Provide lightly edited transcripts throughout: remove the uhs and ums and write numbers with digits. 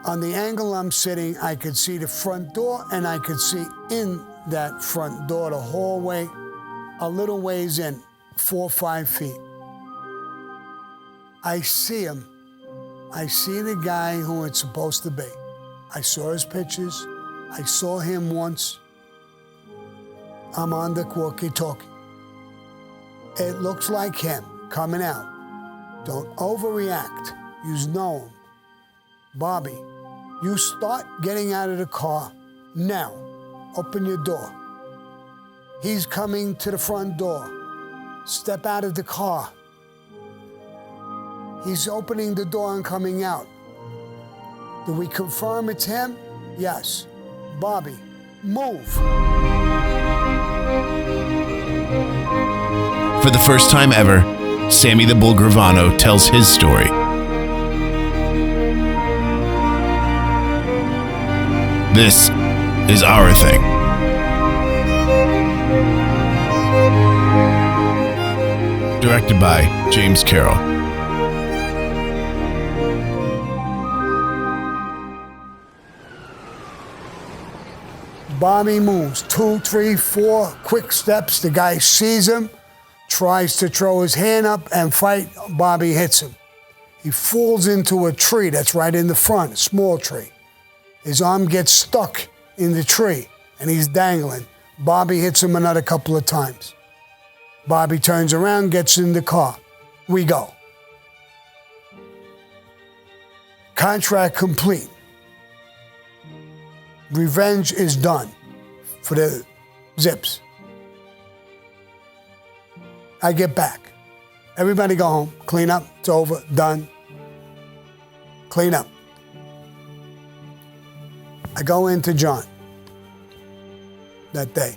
On the angle I'm sitting, I could see the front door, and I could see in that front door, the hallway, a little ways in, 4 or 5 feet. I see him. I see the guy who it's supposed to be. I saw his pictures. I saw him once. I'm on the walkie-talkie. It looks like him coming out. Don't overreact. You know him. Bobby, you start getting out of the car now. Open your door. He's coming to the front door. Step out of the car. He's opening the door and coming out. Do we confirm it's him? Yes. Bobby, move. For the first time ever, Sammy the Bull Gravano tells his story. This is our thing. Directed by James Carroll. Bobby moves 2, 3, 4 quick steps. The guy sees him, tries to throw his hand up and fight. Bobby hits him. He falls into a tree that's right in the front, a small tree. His arm gets stuck in the tree and he's dangling. Bobby hits him another couple of times. Bobby turns around, gets in the car. We go. Contract complete. Revenge is done for the Zips. I get back. Everybody go home. Clean up. It's over. Done. Clean up. I go into John that day.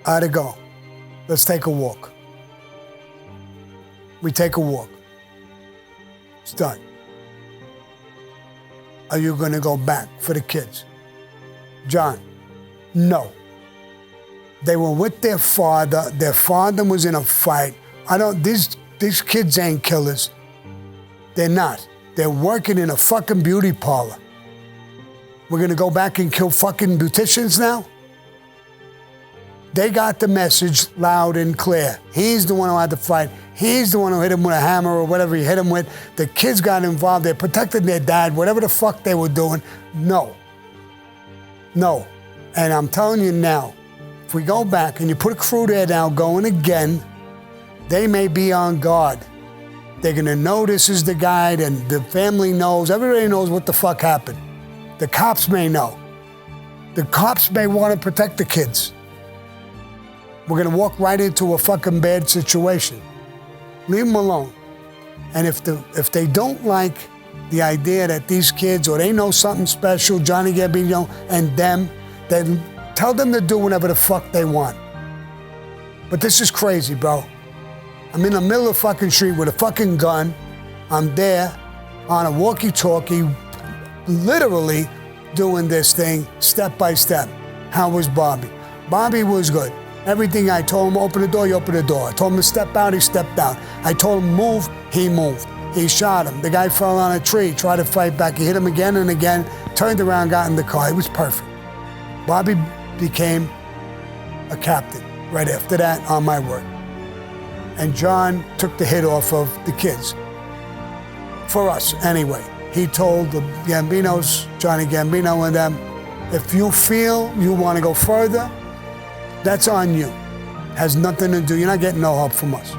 I had to go. Let's take a walk. We take a walk. It's done. Are you going to go back for the kids? John, no. They were with their father. Their father was in a fight. These kids ain't killers. They're not. They're working in a fucking beauty parlor. We're going to go back and kill fucking beauticians now? They got the message loud and clear. He's the one who had to fight. He's the one who hit him with a hammer or whatever he hit him with. The kids got involved. They protected their dad, whatever the fuck they were doing. No. No. And I'm telling you now, if we go back and you put a crew there now going again, they may be on guard. They're going to know this is the guy, and the family knows. Everybody knows what the fuck happened. The cops may know. The cops may want to protect the kids. We're going to walk right into a fucking bad situation. Leave them alone. And if they don't like the idea that these kids, or they know something special, Johnny Gabino and them, then tell them to do whatever the fuck they want. But this is crazy, bro. I'm in the middle of the fucking street with a fucking gun. I'm there on a walkie-talkie, literally doing this thing step by step. How was Bobby? Bobby was good. Everything I told him, open the door, you open the door. I told him to step out, he stepped out. I told him move, he moved. He shot him. The guy fell on a tree, tried to fight back. He hit him again and again, turned around, got in the car. It was perfect. Bobby became a captain right after that, on my word. And John took the hit off of the kids. For us, anyway. He told the Gambinos, Johnny Gambino and them, if you feel you want to go further, that's on you. Has nothing to do, you're not getting no help from us.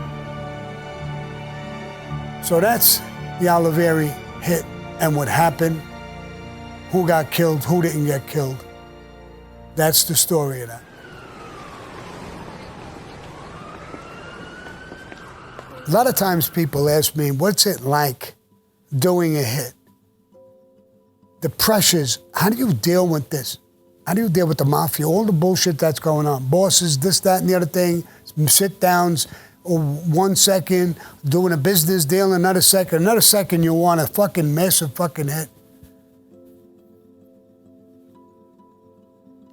So that's the Oliveri hit and what happened, who got killed, who didn't get killed. That's the story of that. A lot of times people ask me, what's it like doing a hit? The pressures, how do you deal with this? How do you deal with the mafia, all the bullshit that's going on? Bosses, this, that, and the other thing, sit-downs, 1 second, doing a business deal, another second you want a fucking massive fucking hit.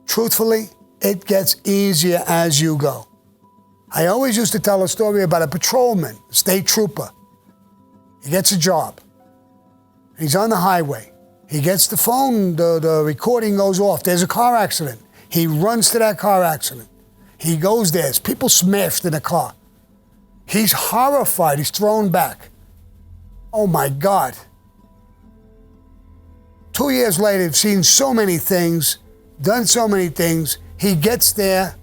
Truthfully, it gets easier as you go. I always used to tell a story about a patrolman, a state trooper. He gets a job. He's on the highway. He gets the phone, the recording goes off. There's a car accident. He runs to that car accident. He goes there. There's people smashed in the car. He's horrified. He's thrown back. Oh my God. 2 years later, he's seen so many things, done so many things. He gets there.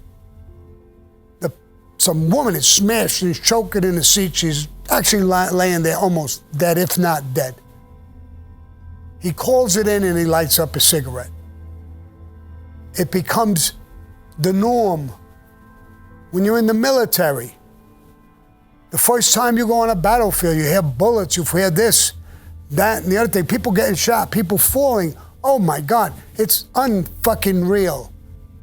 Some woman is smashed and choking in the seat. She's actually laying there almost dead, if not dead. He calls it in and he lights up a cigarette. It becomes the norm. When you're in the military, the first time you go on a battlefield, you hear bullets, you hear this, that, and the other thing. People getting shot, people falling. Oh my God, it's unfucking real.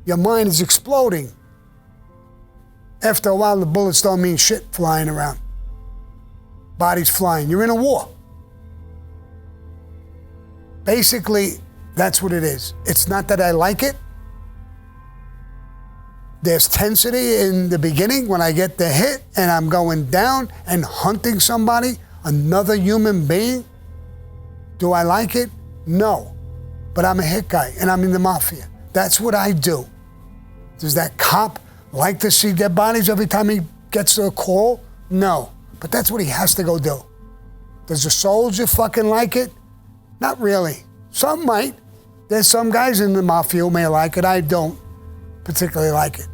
Your mind is exploding. After a while, the bullets don't mean shit flying around. Bodies flying. You're in a war. Basically, that's what it is. It's not that I like it. There's tensity in the beginning when I get the hit and I'm going down and hunting somebody, another human being. Do I like it? No. But I'm a hit guy and I'm in the mafia. That's what I do. Does that cop like to see dead bodies every time he gets a call? No. But that's what he has to go do. Does the soldier fucking like it? Not really. Some might. There's some guys in the mafia who may like it. I don't particularly like it.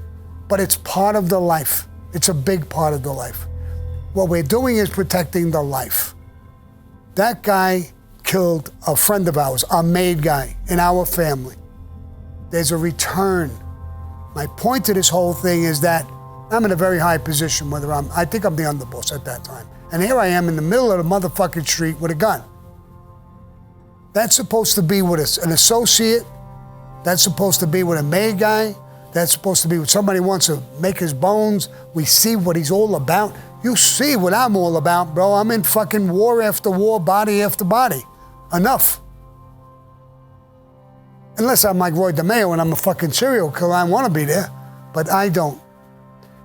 But it's part of the life. It's a big part of the life. What we're doing is protecting the life. That guy killed a friend of ours, a maid guy in our family. There's a return. My point to this whole thing is that I'm in a very high position, I think I'm the underboss at that time. And here I am in the middle of the motherfucking street with a gun. That's supposed to be with an associate. That's supposed to be with a maid guy. That's supposed to be with somebody who wants to make his bones. We see what he's all about. You see what I'm all about, bro. I'm in fucking war after war, body after body. Enough. Unless I'm like Roy DeMeo and I'm a fucking serial killer, I want to be there. But I don't.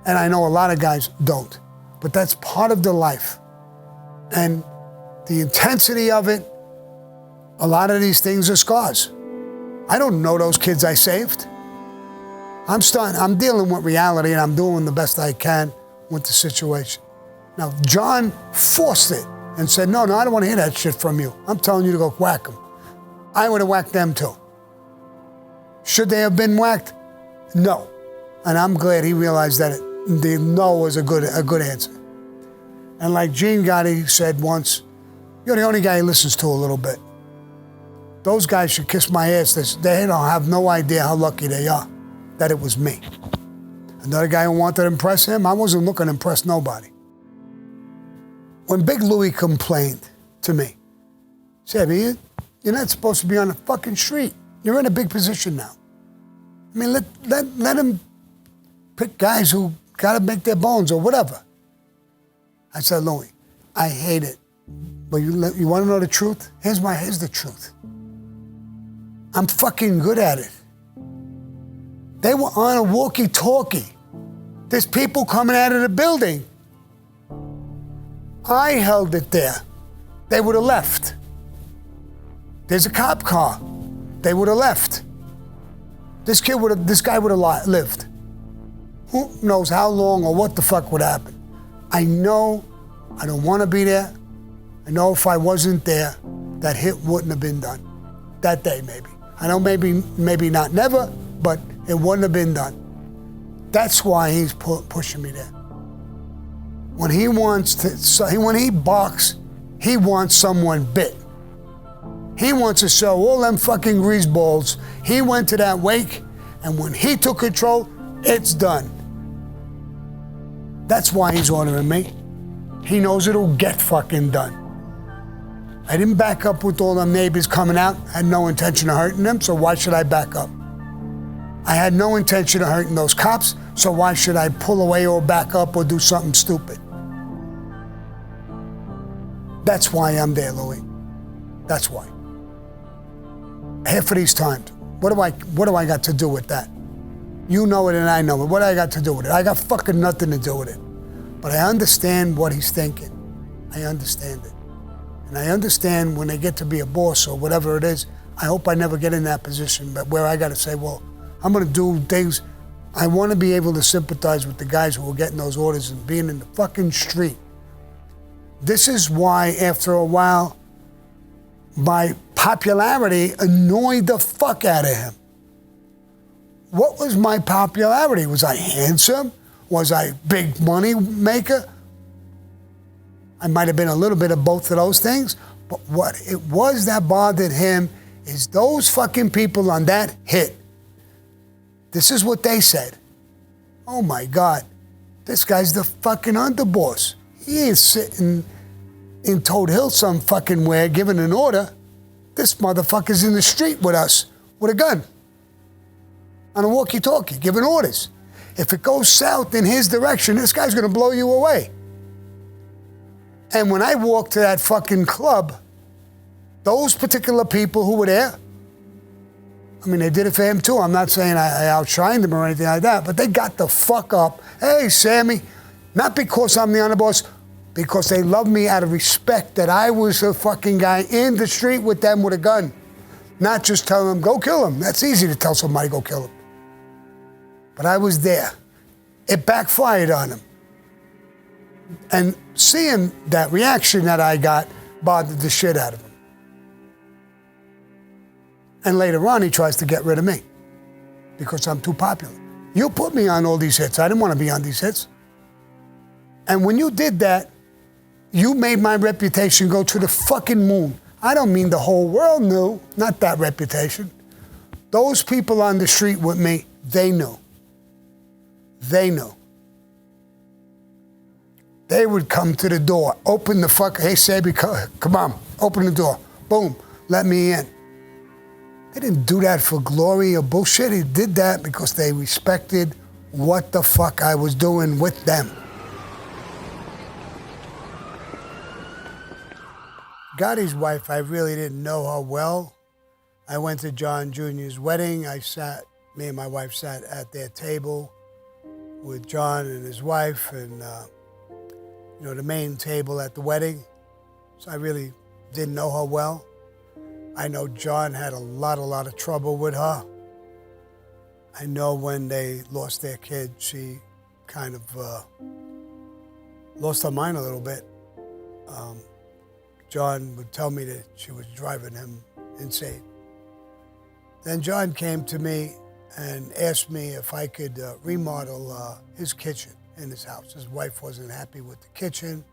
And I know a lot of guys don't. But that's part of the life. And the intensity of it, a lot of these things are scars. I don't know those kids I saved. I'm dealing with reality and I'm doing the best I can with the situation. Now, John forced it and said, no, I don't want to hear that shit from you. I'm telling you to go whack them. I would have whacked them too. Should they have been whacked? No. And I'm glad he realized that the no was a good answer. And like Gene Gotti said once, you're the only guy he listens to a little bit. Those guys should kiss my ass. They don't have no idea how lucky they are that it was me. Another guy who wanted to impress him, I wasn't looking to impress nobody. When Big Louie complained to me, he said, you're not supposed to be on the fucking street. You're in a big position now. I mean, let him pick guys who got to make their bones or whatever. I said, Louie, I hate it. But you want to know the truth? Here's the truth. I'm fucking good at it. They were on a walkie-talkie. There's people coming out of the building. I held it there. They would have left. There's a cop car. They would have left. This guy would have lived. Who knows how long or what the fuck would happen? I know I don't want to be there. I know if I wasn't there, that hit wouldn't have been done. That day, maybe. I know maybe not never, but it wouldn't have been done. That's why he's pushing me there. When he barks, he wants someone bit. He wants to show all them fucking greaseballs. He went to that wake, and when he took control, it's done. That's why he's ordering me. He knows it'll get fucking done. I didn't back up with all them neighbors coming out. I had no intention of hurting them, so why should I back up? I had no intention of hurting those cops, so why should I pull away or back up or do something stupid? That's why I'm there, Louie. That's why. Half of these times, what do I got to do with that? You know it and I know it. What do I got to do with it? I got fucking nothing to do with it. But I understand what he's thinking. I understand it. And I understand when they get to be a boss or whatever it is, I hope I never get in that position, but where I got to say, well, I'm going to do things. I want to be able to sympathize with the guys who are getting those orders and being in the fucking street. This is why, after a while, my popularity annoyed the fuck out of him. What was my popularity? Was I handsome? Was I big money maker? I might have been a little bit of both of those things, but what it was that bothered him is those fucking people on that hit. This is what they said. Oh my God, this guy's the fucking underboss. He ain't sitting in Toad Hill some fucking where giving an order. This motherfucker's in the street with us with a gun on a walkie-talkie giving orders. If it goes south in his direction, this guy's gonna blow you away. And when I walked to that fucking club, those particular people who were there, I mean, they did it for him too. I'm not saying I outshined them or anything like that, but they got the fuck up. Hey, Sammy, not because I'm the underboss, because they love me out of respect that I was a fucking guy in the street with them with a gun. Not just telling them, go kill him. That's easy to tell somebody, go kill him. But I was there. It backfired on him. And seeing that reaction that I got bothered the shit out of him. And later on, he tries to get rid of me because I'm too popular. You put me on all these hits. I didn't want to be on these hits. And when you did that, you made my reputation go to the fucking moon. I don't mean the whole world knew, not that reputation. Those people on the street with me, they knew. They knew. They would come to the door, open the fuck, hey, Sabi, come on, open the door. Boom, let me in. They didn't do that for glory or bullshit. He did that because they respected what the fuck I was doing with them. Gotti's wife, I really didn't know her well. I went to John Jr.'s wedding. Me and my wife sat at their table with John and his wife and, the main table at the wedding. So I really didn't know her well. I know John had a lot of trouble with her. I know when they lost their kid, she kind of lost her mind a little bit. John would tell me that she was driving him insane. Then John came to me and asked me if I could remodel his kitchen in his house. His wife wasn't happy with the kitchen.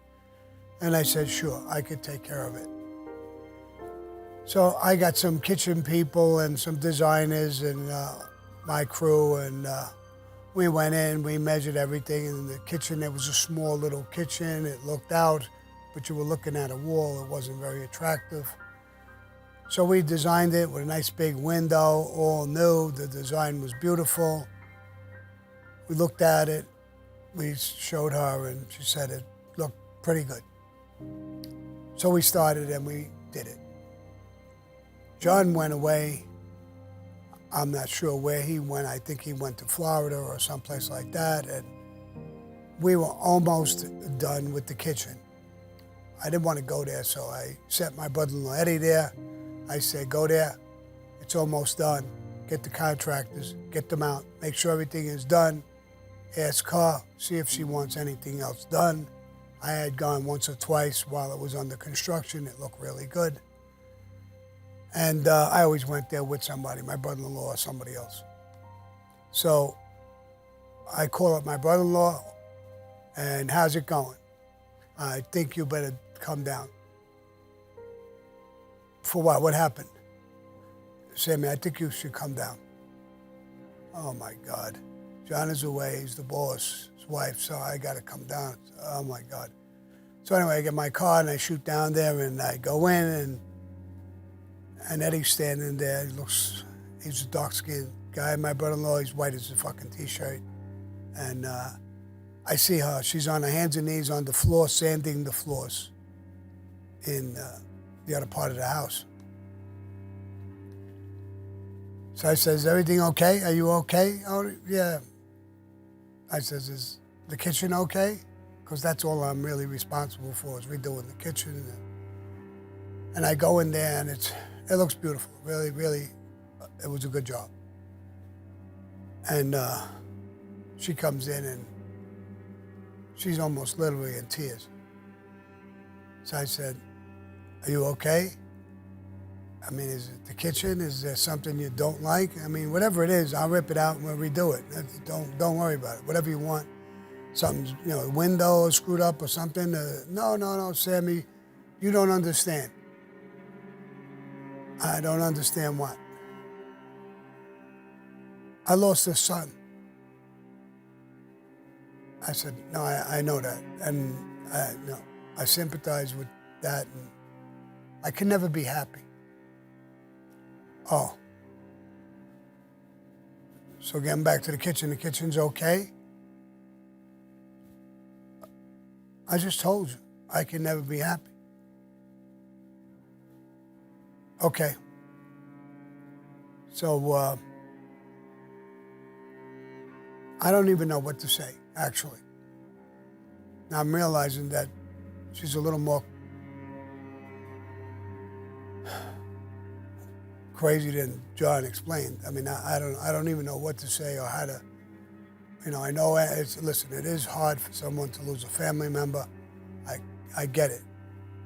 And I said, sure, I could take care of it. So I got some kitchen people and some designers and my crew, and we went in, we measured everything. In the kitchen, there was a small little kitchen. It looked out, but you were looking at a wall. It wasn't very attractive. So we designed it with a nice big window, all new. The design was beautiful. We looked at it. We showed her, and she said it looked pretty good. So we started, and we did it. John went away. I'm not sure where he went. I think he went to Florida or someplace like that. And we were almost done with the kitchen. I didn't want to go there, so I sent my brother-in-law Eddie there. I said, go there. It's almost done. Get the contractors, get them out, make sure everything is done. Ask her, see if she wants anything else done. I had gone once or twice while it was under construction. It looked really good. And I always went there with somebody, my brother-in-law or somebody else. So I call up my brother-in-law, and how's it going? I think you better come down. For what? What happened? Sammy, I think you should come down. Oh my God. John is away, he's the boss, his wife, so I gotta come down. Oh my God. So anyway, I get my car and I shoot down there and I go in and Eddie's standing there. He's a dark-skinned guy. My brother-in-law, he's white as a fucking T-shirt. And I see her. She's on her hands and knees on the floor, sanding the floors in the other part of the house. So I says, is everything okay? Are you okay? Oh, yeah. I says, is the kitchen okay? Because that's all I'm really responsible for, is redoing the kitchen. And I go in there and it looks beautiful. Really, really, it was a good job. And she comes in and she's almost literally in tears. So I said, "Are you okay? I mean, is it the kitchen? Is there something you don't like? I mean, whatever it is, I'll rip it out and we'll redo it. Don't worry about it. Whatever you want. Something's, a window screwed up or something. No, Sammy, you don't understand." "I don't understand what?" "I lost a son." I said, "No, I know that. And I sympathize with that. And I can never be happy." "Oh. So getting back to the kitchen's okay?" "I just told you, I can never be happy." "Okay. So, I don't even know what to say, actually. Now I'm realizing that she's a little more crazy than John explained. I mean, I don't even know what to say or how to, I know listen, it is hard for someone to lose a family member. I get it.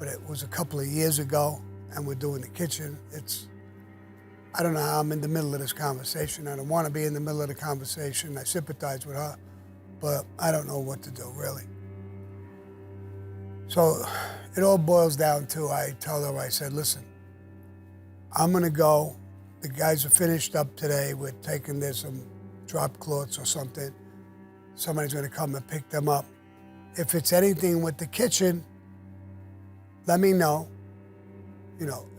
But it was a couple of years ago and we're doing the kitchen. I don't know how I'm in the middle of this conversation. I don't want to be in the middle of the conversation. I sympathize with her, but I don't know what to do, really. So it all boils down to, I tell her, I said, "Listen, I'm going to go. The guys are finished up today. We're taking there some drop cloths or something. Somebody's going to come and pick them up. If it's anything with the kitchen, let me know.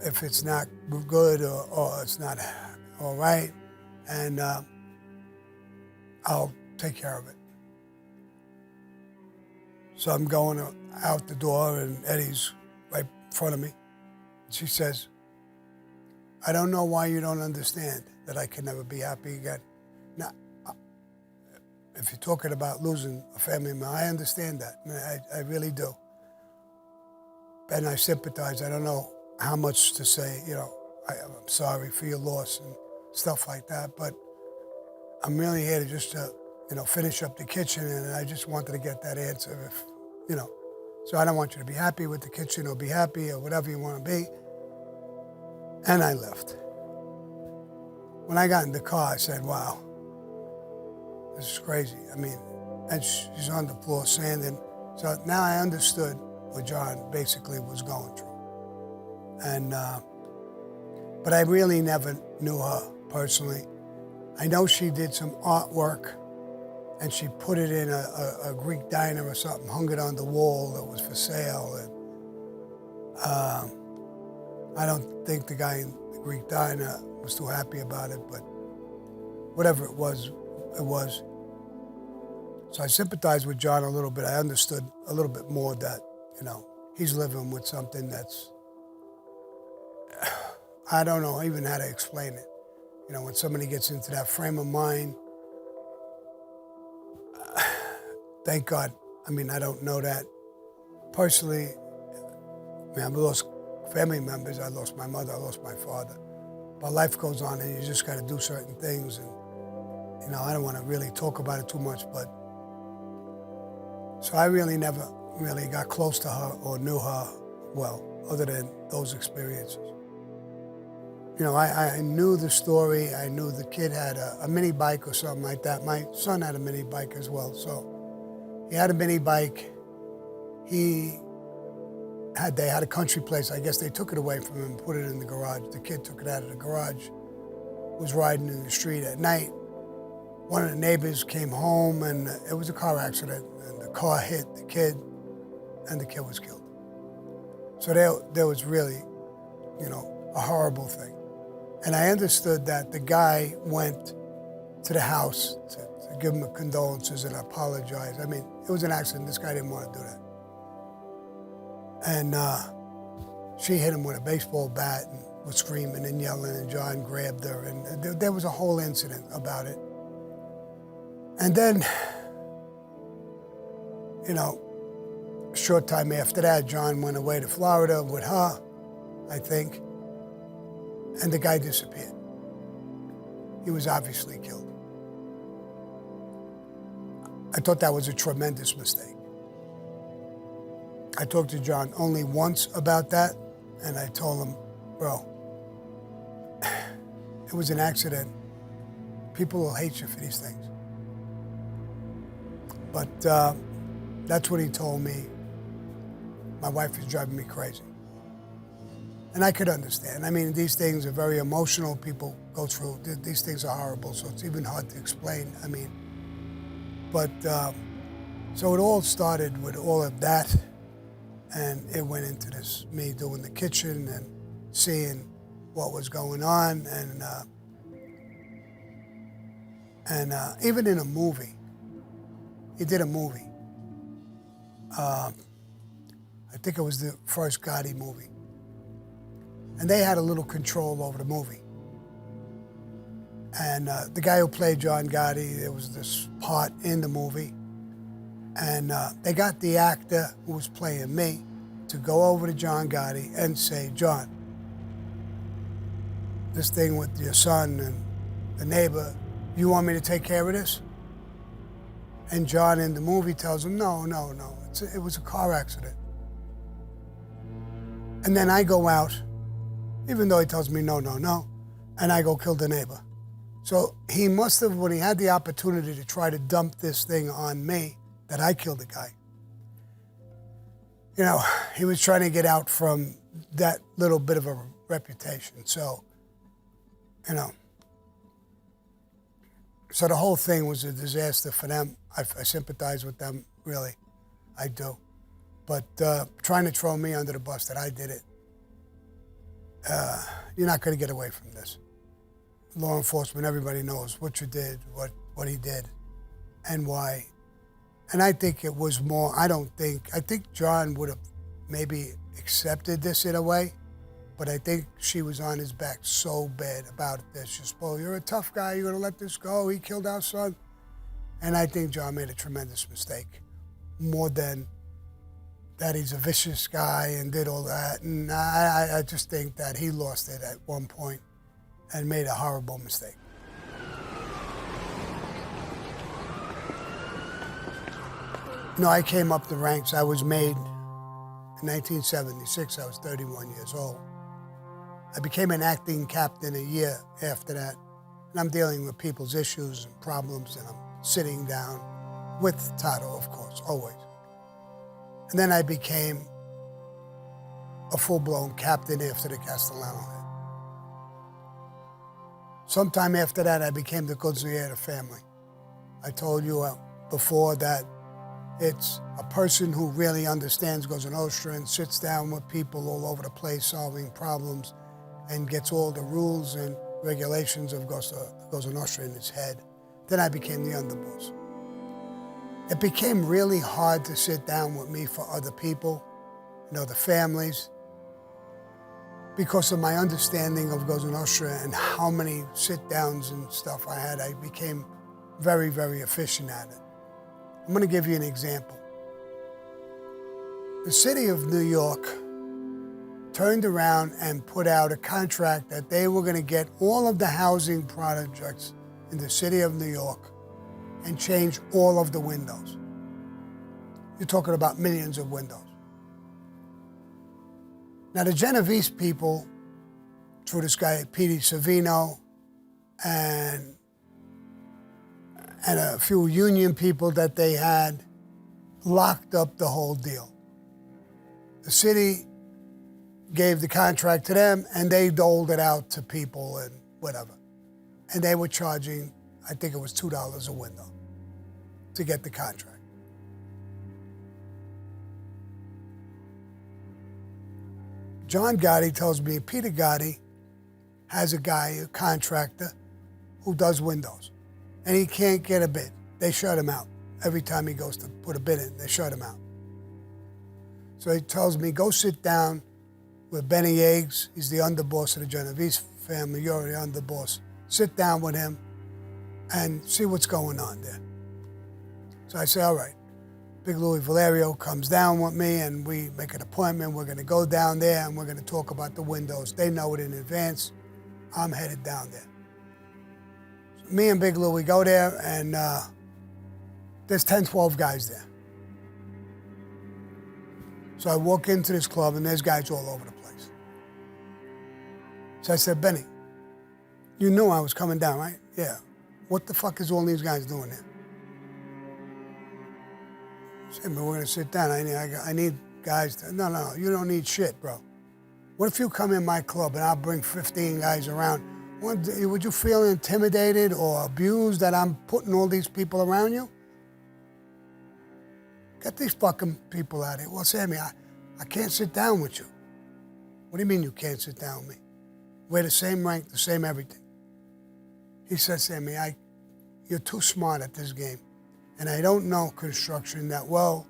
If it's not good or it's not all right, and I'll take care of it." So I'm going out the door and Eddie's right in front of me. She says, "I don't know why you don't understand that I can never be happy again." Now, if you're talking about losing a family member, I understand that. I really do. And I sympathize. I don't know how much to say, I'm sorry for your loss and stuff like that, but I'm really here to just finish up the kitchen, and I just wanted to get that answer. So I don't want you to be happy with the kitchen or be happy or whatever you want to be. And I left. When I got in the car, I said, "Wow, this is crazy." I mean, and she's on the floor sanding. So now I understood what John basically was going through. And, but I really never knew her personally. I know she did some artwork and she put it in a Greek diner or something, hung it on the wall that was for sale. And I don't think the guy in the Greek diner was too happy about it, but whatever it was, it was. So I sympathized with John a little bit. I understood a little bit more that, he's living with something that's, I don't know even how to explain it. When somebody gets into that frame of mind, thank God. I mean, I don't know that. Personally, I've lost family members. I lost my mother, I lost my father. But life goes on and you just got to do certain things. And, I don't want to really talk about it too much, but so I really never really got close to her or knew her well, other than those experiences. I knew the story. I knew the kid had a mini bike or something like that. My son had a mini bike as well. So he had a mini bike. They had a country place. I guess they took it away from him and put it in the garage. The kid took it out of the garage, was riding in the street at night. One of the neighbors came home and it was a car accident, and the car hit the kid and the kid was killed. So there was really, a horrible thing. And I understood that the guy went to the house to give him condolences and apologize. I mean, it was an accident. This guy didn't want to do that. And she hit him with a baseball bat and was screaming and yelling, and John grabbed her, and there was a whole incident about it. And then, a short time after that, John went away to Florida with her. I think, and the guy disappeared. He was obviously killed. I thought that was a tremendous mistake. I talked to John only once about that, and I told him, bro, it was an accident. People will hate you for these things. But that's what he told me. My wife is driving me crazy. And I could understand. I mean, these things are very emotional. People go through, these things are horrible, so it's even hard to explain. I mean, but, so it all started with all of that, and it went into this, me doing the kitchen and seeing what was going on, and even in a movie, he did a movie. I think it was the first Gotti movie. And they had a little control over the movie. And the guy who played John Gotti, there was this part in the movie, and they got the actor who was playing me to go over to John Gotti and say, John, this thing with your son and the neighbor, you want me to take care of this? And John in the movie tells him, no, it was a car accident. And then I go out, even though he tells me no, and I go kill the neighbor. So he must have, when he had the opportunity to try to dump this thing on me, that I killed the guy, you know, he was trying to get out from that little bit of a reputation. So, you know, so the whole thing was a disaster for them. I sympathize with them, really, I do. But trying to throw me under the bus that I did it, you're not going to get away from this. Law enforcement, everybody knows what you did, what he did, and why. And I think it was more, I think John would have maybe accepted this in a way, but I think she was on his back so bad about this. She's, oh, you're a tough guy, you're going to let this go, he killed our son. And I think John made a tremendous mistake, more than that he's a vicious guy and did all that. And I just think that he lost it at one point and made a horrible mistake. No, I came up the ranks. I was made in 1976. I was 31 years old. I became an acting captain a year after that. And I'm dealing with people's issues and problems, and I'm sitting down with Tato, of course, always. And then I became a full-blown captain after the Castellano hit. Sometime after that, I became the consigliere of the family. I told you before that it's a person who really understands Cosa Nostra and sits down with people all over the place solving problems and gets all the rules and regulations of Cosa Nostra in his head. Then I became the underboss. It became really hard to sit down with me for other people, you know, the families, because of my understanding of Cosa Nostra and how many sit-downs and stuff I had. I became very, very efficient at it. I'm going to give you an example. The city of New York turned around and put out a contract that they were going to get all of the housing projects in the city of New York and change all of the windows. You're talking about millions of windows. Now, the Genovese people, through this guy, P.D. Savino, and a few union people that they had, locked up the whole deal. The city gave the contract to them, and they doled it out to people and whatever. And they were charging, I think it was $2 a window to get the contract. John Gotti tells me Peter Gotti has a guy, a contractor, who does windows, and he can't get a bid. They shut him out. Every time he goes to put a bid in, they shut him out. So he tells me, go sit down with Benny Eggs. He's the underboss of the Genovese family. You're the underboss. Sit down with him and see what's going on there. So I say, all right. Big Louis Valerio comes down with me and we make an appointment. We're gonna go down there and we're gonna talk about the windows. They know it in advance. I'm headed down there. So me and Big Louis go there and there's 10, 12 guys there. So I walk into this club and there's guys all over the place. So I said, Benny, you knew I was coming down, right? Yeah. What the fuck is all these guys doing there? I said, man, we're gonna sit down. I need guys to, no, you don't need shit, bro. What if you come in my club and I'll bring 15 guys around? Would you feel intimidated or abused that I'm putting all these people around you? Get these fucking people out of here. Well, Sammy, I can't sit down with you. What do you mean you can't sit down with me? We're the same rank, the same everything. He said, Sammy, you're too smart at this game. And I don't know construction that well,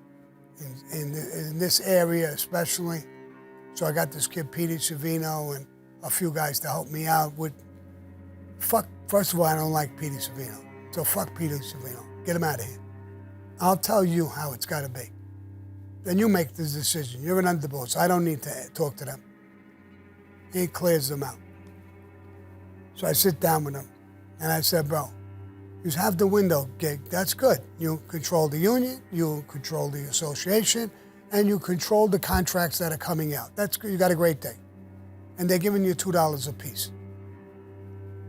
in this area especially. So I got this kid, Petey Savino, and a few guys to help me out with, first of all, I don't like Petey Savino. So fuck Petey Savino. Get him out of here. I'll tell you how it's gotta be. Then you make the decision. You're an underboss. I don't need to talk to them. He clears them out. So I sit down with him and I said, bro, you have the window gig, that's good. You control the union, you control the association, and you control the contracts that are coming out. That's good, you got a great day. And they're giving you $2 a piece.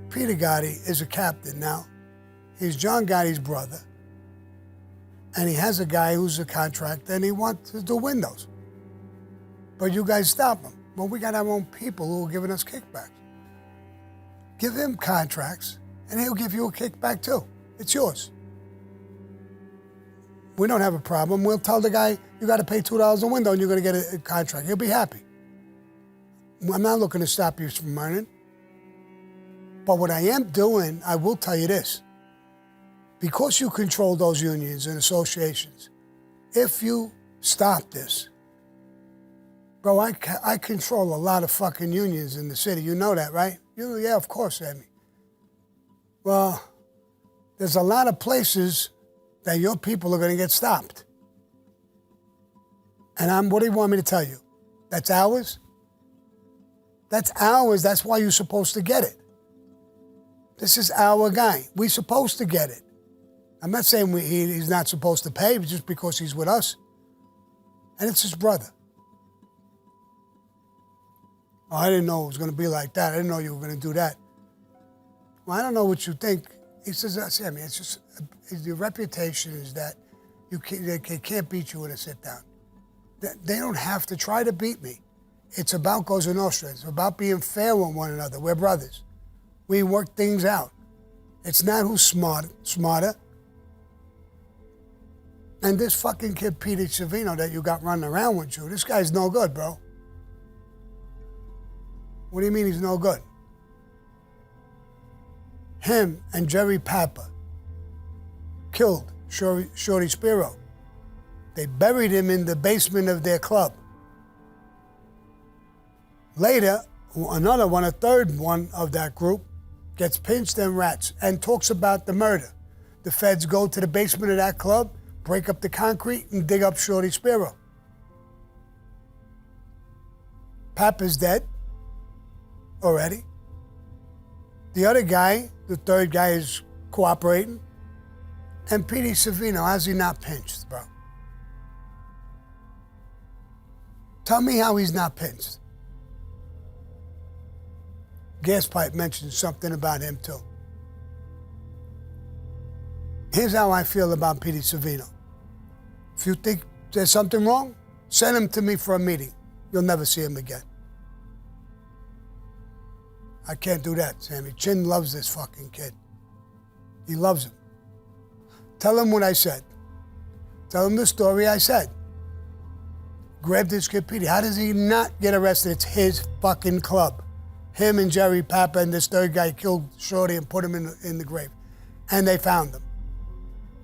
Peter Gotti is a captain now. He's John Gotti's brother. And he has a guy who's a contractor and he wants to do windows. But you guys stop him. Well, we got our own people who are giving us kickbacks. Give him contracts and he'll give you a kickback too. It's yours. We don't have a problem. We'll tell the guy, you got to pay $2 a window and you're going to get a contract. He'll be happy. I'm not looking to stop you from earning. But what I am doing, I will tell you this. Because you control those unions and associations, if you stop this, bro, I control a lot of fucking unions in the city. You know that, right? Yeah, of course, Sammy. Well, there's a lot of places that your people are going to get stopped. And what do you want me to tell you? That's ours? That's ours. That's why you're supposed to get it. This is our guy. We're supposed to get it. I'm not saying he's not supposed to pay just because he's with us. And it's his brother. Oh, I didn't know it was going to be like that. I didn't know you were going to do that. Well, I don't know what you think. He says, Sammy, it's just, your reputation is that they can't beat you in a sit-down. They don't have to try to beat me. It's about Cosa Nostra. It's about being fair with one another. We're brothers. We work things out. It's not who's smarter. And this fucking kid, Petey Savino, that you got running around with you, this guy's no good, bro. What do you mean he's no good? Him and Jerry Papa killed Shorty Spiro. They buried him in the basement of their club. Later, another one, a third one of that group, gets pinched and rats and talks about the murder. The feds go to the basement of that club, break up the concrete, and dig up Shorty Spiro. Papa's dead already. The other guy, the third guy, is cooperating. And Petey Savino, how's he not pinched, bro? Tell me how he's not pinched. Gas Pipe mentioned something about him too. Here's how I feel about Petey Savino. If you think there's something wrong, send him to me for a meeting. You'll never see him again. I can't do that, Sammy. Chin loves this fucking kid. He loves him. Tell him what I said. Tell him the story I said. Grab this kid, Petey. How does he not get arrested? It's his fucking club. Him and Jerry Papa and this third guy killed Shorty and put him in the grave. And they found him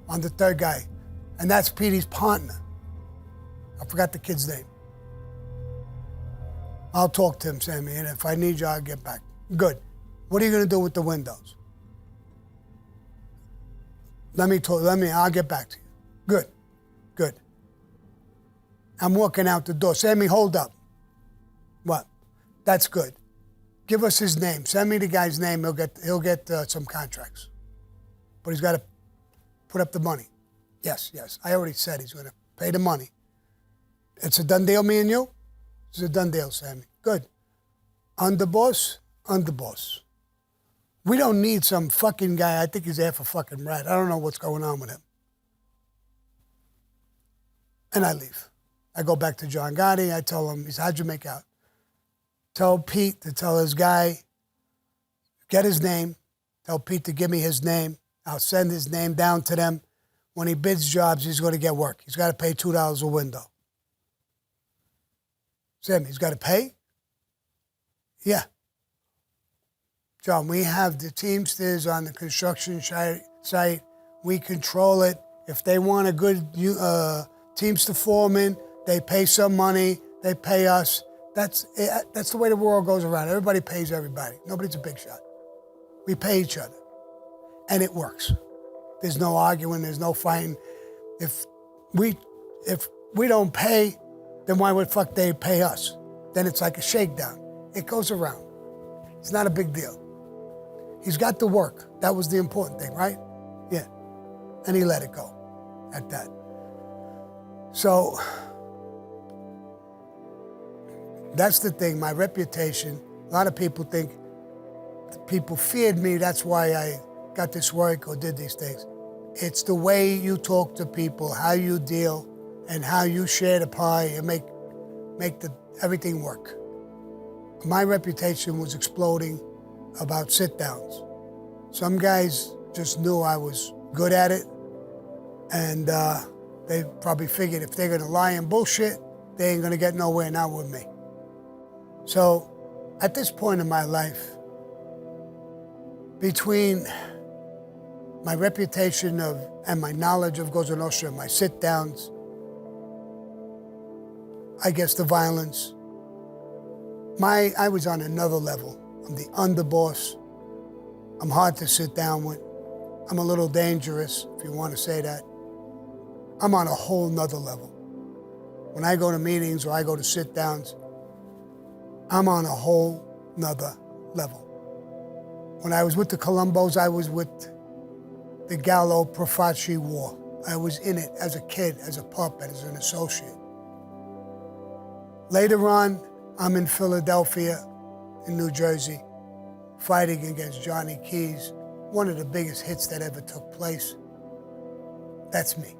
on the third guy. And that's Petey's partner. I forgot the kid's name. I'll talk to him, Sammy, and if I need you, I'll get back. Good. What are you going to do with the windows? I'll get back to you. Good. I'm walking out the door. Sammy, hold up. What? That's good. Give us his name. Send me the guy's name. He'll get some contracts. But he's got to put up the money. Yes. I already said he's going to pay the money. It's a done deal, me and you? It's a done deal, Sammy. Good. Underboss. We don't need some fucking guy. I think he's half a fucking rat. I don't know what's going on with him. And I leave. I go back to John Gotti. I tell him, how'd you make out? Tell Pete to tell his guy, get his name. Tell Pete to give me his name. I'll send his name down to them. When he bids jobs, he's going to get work. He's got to pay $2 a window. Sammy, he's got to pay? Yeah. John, we have the Teamsters on the construction site. We control it. If they want a good Teamster foreman, they pay some money. They pay us. That's the way the world goes around. Everybody pays everybody. Nobody's a big shot. We pay each other. And it works. There's no arguing. There's no fighting. If we don't pay, then why would fuck they pay us? Then it's like a shakedown. It goes around. It's not a big deal. He's got the work. That was the important thing, right? Yeah. And he let it go at that. So that's the thing, my reputation. A lot of people think people feared me. That's why I got this work or did these things. It's the way you talk to people, how you deal, and how you share the pie and make everything work. My reputation was exploding about sit-downs. Some guys just knew I was good at it, and they probably figured if they're going to lie and bullshit, they ain't going to get nowhere, not with me. So at this point in my life, between my reputation and my knowledge of Cosa Nostra, my sit-downs, I guess the violence, I was on another level. I'm the underboss. I'm hard to sit down with. I'm a little dangerous, if you want to say that. I'm on a whole nother level. When I go to meetings or I go to sit-downs, I'm on a whole nother level. When I was with the Colombos, I was with the Gallo Profaci War. I was in it as a kid, as a pup, as an associate. Later on, I'm in Philadelphia, in New Jersey, fighting against Johnny Keys, one of the biggest hits that ever took place. That's me.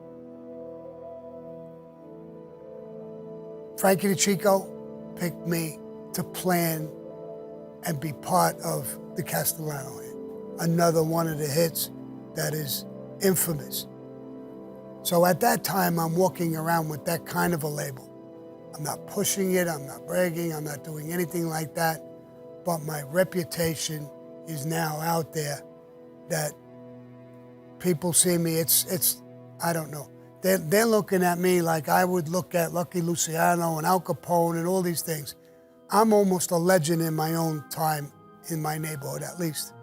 Frankie DeChico picked me to plan and be part of the Castellano hit, another one of the hits that is infamous. So at that time, I'm walking around with that kind of a label. I'm not pushing it, I'm not bragging, I'm not doing anything like that, but my reputation is now out there that people see me, it's I don't know. They're looking at me like I would look at Lucky Luciano and Al Capone and all these things. I'm almost a legend in my own time, in my neighborhood at least,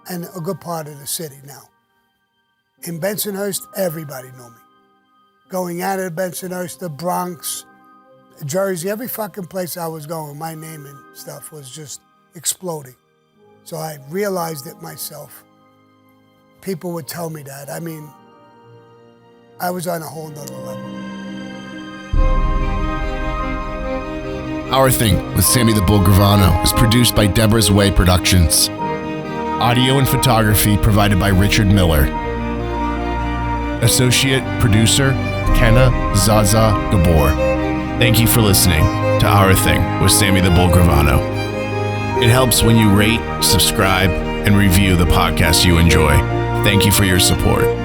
and a good part of the city now. In Bensonhurst, everybody knew me. Going out of Bensonhurst, the Bronx, Jersey, every fucking place I was going, my name and stuff was just exploding. So I realized it myself. People would tell me that. I mean, I was on a whole nother level. Our Thing with Sammy the Bull Gravano is produced by Debra's Way Productions. Audio and photography provided by Richard Miller. Associate producer, Kenna, ZAZA, Gabor. Thank you for listening to Our Thing with Sammy the Bull Gravano. It helps when you rate, subscribe, and review the podcast you enjoy. Thank you for your support.